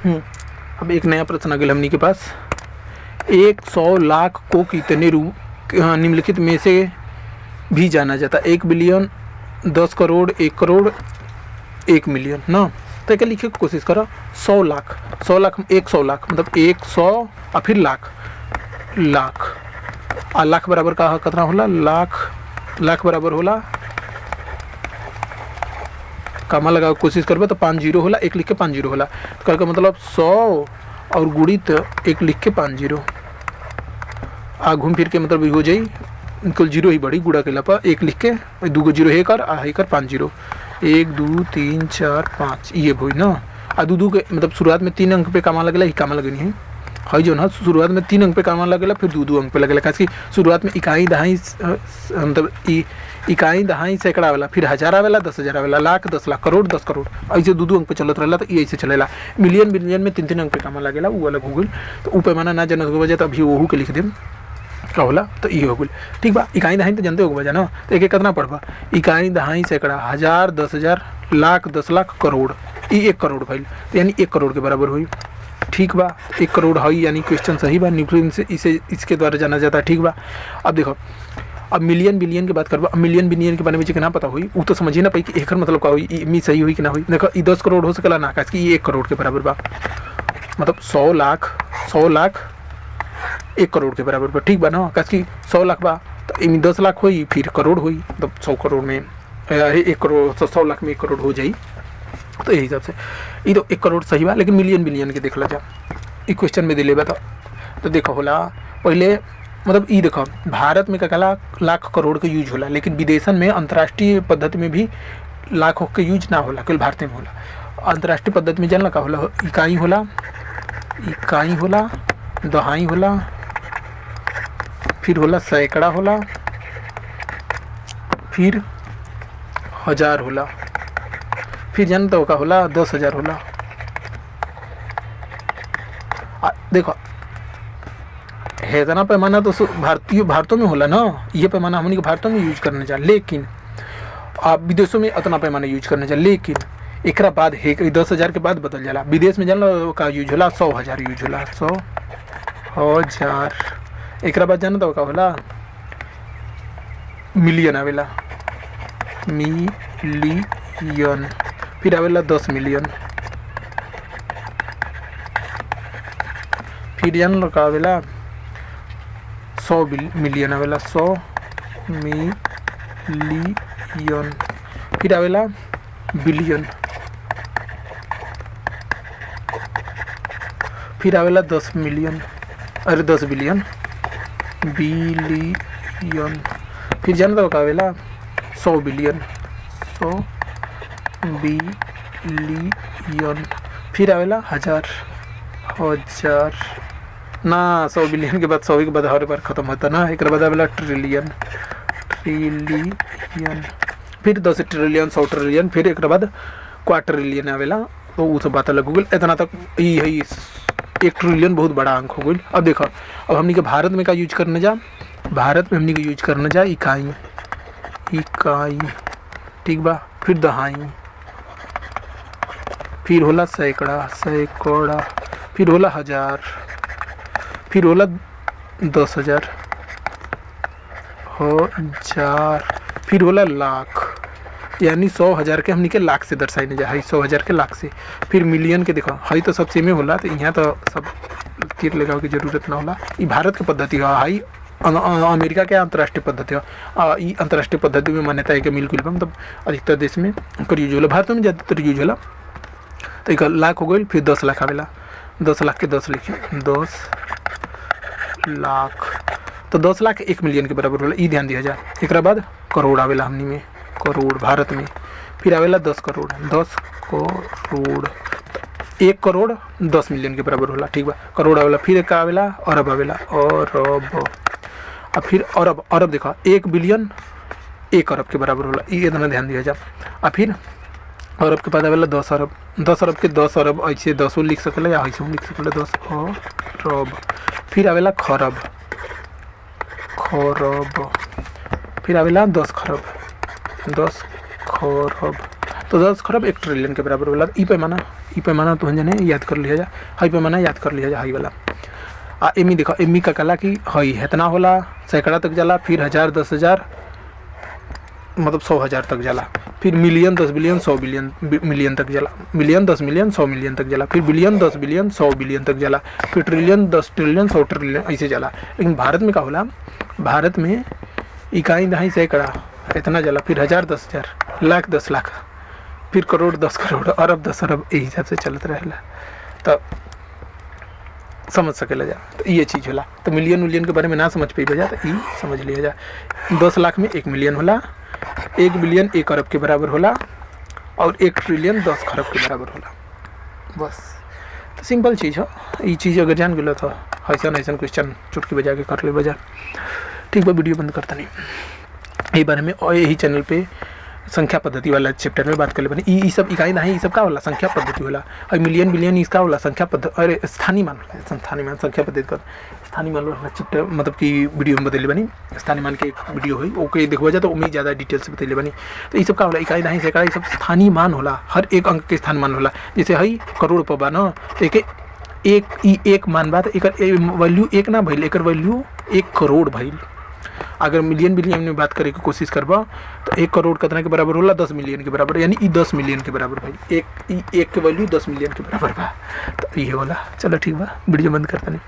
अब एक नया प्रश्न आ गया हमनी के पास। 100 लाख को कितने निम्नलिखित में से भी जाना जाता? 1 बिलियन, 10 करोड़, 1 करोड़, 1 मिलियन ना। तो क्या लिखे की कोशिश करो। 100 लाख, 100 लाख, 100 लाख मतलब 100 और फिर लाख, लाख और लाख बराबर का कितना होला? लाख, लाख बराबर होला, कामा लगा कोशिश करबे तो 5 जीरो होला, 1 लिख के 5 जीरो होला। तो कहने का मतलब 100 और गुणित 1 लिख के 5 जीरो आ घूम फिर के मतलब हो जाई कुल जीरो ही बड़ी गुड़ा केला पर 1 लिख के 2 जीरो है कर 5 जीरो, 1 2 3 4 5 ये भई ना। आ दू के मतलब शुरुआत में 3 अंक पे कामा लगेला, ही कामा लगनी है हई जो ना शुरुआत में 3 अंक पे कामा लगेला, फिर 2 अंक पे लगेला। काहे कि शुरुआत में इकाई दहाई मतलब इकाई दहाई सैकड़ा आवेला, फिर हजार आवेला, 10,000 आवेला, लाख, 10 लाख, करोड़, 10 करोड़, ऐसे 2 अंक पे चलत रहेला। तो ये ऐसे चलेला। मिलियन बिलियन में 3 अंक पे कामा लगेला, वो अलग हो गई। तो ऊ पैमाना ना जानत हो वजह तो अभी वहू के लिख देम का होला। तो ये हो गई ठीक बा। इकाई दहाई तो जानते हो वजह ना। तो एक कितना पढ़बा? इकाई दहाई सैकड़ा, हजार, 10,000, लाख, 10 लाख, करोड़, ये 1 करोड़ भइल। तो यानी 1 करोड़ के बराबर हुई। ठीक बा, 1 करोड़ है यानी क्वेश्चन सही बा। न्यूटन से इसे इसके द्वारा जाना जाता है। ठीक बा। अब देखो, अब मिलियन बिलियन की बात करबा। अब मिलियन बिलियन के बारे में कितना पता हुई वो तो समझिए ना पाई कि एकर मतलब का हुई, मी सही हुई कि ना हुई। देखो ये 10 करोड़ हो सकेला ना, काहे कि ये 1 करोड़ के बराबर बा। मतलब 100 लाख, 100 लाख 1 करोड़ के बराबर बा। ठीक बा ना, काहे कि 100 लाख बा तो इनमें 10 लाख हुई, फिर करोड़ हुई, मतलब 100 करोड़ में 1 करोड़, 100 लाख में 1 करोड़ हो जाई। तो यही हिसाब से ये तो 1 करोड़ सही बा। लेकिन मिलियन बिलियन के देख ला जा, ये क्वेश्चन में दिले बा। तो देखो होला पहले मतलब ये देखो भारत में का लाख करोड़ का यूज होला, लेकिन विदेशन में अंतर्राष्ट्रीय पद्धति में भी लाखों के यूज ना होला, केवल भारत में होला। अंतर्राष्ट्रीय पद्धति में जानला का होला? इकाई होला, इकाई होला, दहाई होला, फिर होला सैकड़ा होला, फिर हजार होला, फिर जानता हो का होला? 10,000 होला। देखो है इतना पैमाना तो भारतों में होला ना, ये पैमाना हमने भारतों में यूज करने जा, लेकिन आप विदेशों में उतना पैमाना यूज करने जा। लेकिन एक बाद है 10,000 के बाद बदल जाला। विदेश में जानला का यूज होला? 100,000 यूज होला, 100,000। एक बाद जाना तो का होला? मिलियन आवेला, मिलियन, फिर आवेला 10 मिलियन, फिर जानला का आवेला 100 मिलियन आवेला, 100 मिलियन, फिर आवेला बिलियन, फिर आवेला 10 मिलियन, अरे 10 बिलियन, बिलियन, फिर जानता हो का आवेला 100 बिलियन, 100 बिलियन, फिर आवेला हजार, हजार ना 100 बिलियन के बाद 100 के बाद हर बार खत्म होता ना। एक बाद आवेला ट्रिलियन, ट्रिलियन, फिर 10 ट्रिलियन, 100 ट्रिलियन, फिर एक बाद क्वार्टरिलियन आवेला। तो वो सब बात अलग हो गई। इतना तक ही है। 1 ट्रिलियन बहुत बड़ा अंक हो गई। अब देखो, अब हमने के भारत में का यूज करने जा? भारत में हमने के यूज करने जा इकाई, इकाई ठीक बा, फिर दहाई, फिर होला सैकड़ा, सैकड़ा, फिर होला हजार, फिर होला 10,000, हजार, फिर होला लाख, यानी 100,000 के हमनी के लाख से दर्शाई नहीं जा, 100,000 के लाख से। फिर मिलियन के देखो हई तो सब सेमे होला, तो यहाँ तो सब तीर लगावे की जरूरत ना होला। ये भारत के पद्धति है, हई अमेरिका के अंतर्राष्ट्रीय पद्धति है। ये अंतर्राष्ट्रीय पद्धति में मान्यता है कि मिल गई, मतलब अधिकतर देश में यूज होला, भारत में ज़्यादातर यूज होला। तो एक लाख हो गई, फिर 10 लाख आवेला, 10 लाख के 10 लिखिए, 10 लाख, तो 10 लाख 1 मिलियन के बराबर होला, ये ध्यान दिया जाए। एक बाद करोड़ आवेला हमनी में, करोड़ भारत में, फिर आवेला 10 करोड़, 10 करोड़, 1 करोड़ 10 मिलियन के बराबर होला। ठीक बा, करोड़ आवेला, फिर एक आवेला अरब आवेला, अरब, अब फिर अरब, अरब देखा 1 बिलियन 1 अरब के बराबर होला, ये इतना ध्यान दिया जाए। अब फिर अरब के बाद आवेला 10 अरब, 10 अरब के 10 अरब ऐसे 10 लिख सकले या ऐसे लिख सकले, 10 अरब, फिर आवेला खरब, खरब, फिर आवेला 10 खरब, 10 खरब, तो 10 खरब 1 ट्रिलियन के बराबर होला। ई पैमाना तो जने याद कर लिया जा, हाई पैमाना याद कर लिया जा, हाई वाला। एमी देखो, एमी का कला कि हई इतना होला, सैकड़ा तक जाला, फिर 1000 10,000 मतलब 100,000 तक जाला, फिर मिलियन 10 बिलियन 100 बिलियन मिलियन तक जाला, मिलियन 10 मिलियन 100 मिलियन तक जाला, फिर बिलियन 10 बिलियन 100 बिलियन तक जाला, फिर ट्रिलियन 10 ट्रिलियन 100 ट्रिलियन ऐसे जाला। लेकिन भारत में का होला, भारत में इकाई दहाई सैकड़ा इतना जाला, फिर 1000 10,000 लाख 10 लाख, फिर करोड़ 10 करोड़, अरब 10 अरब, यही हिसाब से चलत रहेला। तो समझ सकेला जा, तो ये चीज़ होला। तो मिलियन मिलियन के बारे में ना समझ पाइबा जा, तो ये समझ लिया जा। 10 लाख में 1 मिलियन होला, 1 बिलियन 1 अरब के बराबर होला, और 1 ट्रिलियन 10 खरब के बराबर होला। बस तो सिंपल चीज़ हो, ये चीज़ अगर जान गए तो ऐसा क्वेश्चन चुटकी बजा के कर ले बजा। ठीक बा, वीडियो बंद करता नहीं। यही बारे में और यही चैनल पे संख्या पद्धति वाला चैप्टर में बात कर ले बनी। ई सब इकाई नहीं, ई सब का होला, संख्या पद्धति होला। और मिलियन बिलियन इसका होला संख्या पद्धति, अरे स्थानीय मान होला, स्थानीय मान संख्या पद्धति का स्थानीय मान वाला चैप्टर मतलब कि वीडियो में बतैले बनी। स्थानीय मान के एक वीडियो हुई, ओके देखो जा तो उम्मीद ज़्यादा डिटेल से बतैले बनी। तो ये सब का होला, इकाई नहीं सैकड़ा, ये सब स्थानीय मान होला, हर एक अंक के स्थान मान होला। जैसे हई करोड़ रुपये बा न, तो एक मान बा, तो एक वैल्यू 1 ना भइल, एक वैल्यू 1 करोड़ भइल। अगर मिलियन बिलियन में बात करे की कोशिश करबा तो 1 करोड़ कितना के बराबर होला, 10 मिलियन के बराबर, यानी ई 10 मिलियन के बराबर भाई, एक के वैल्यू 10 मिलियन के बराबर बा। तो ये होला। चलो ठीक बा, वीडियो बंद करता नहीं।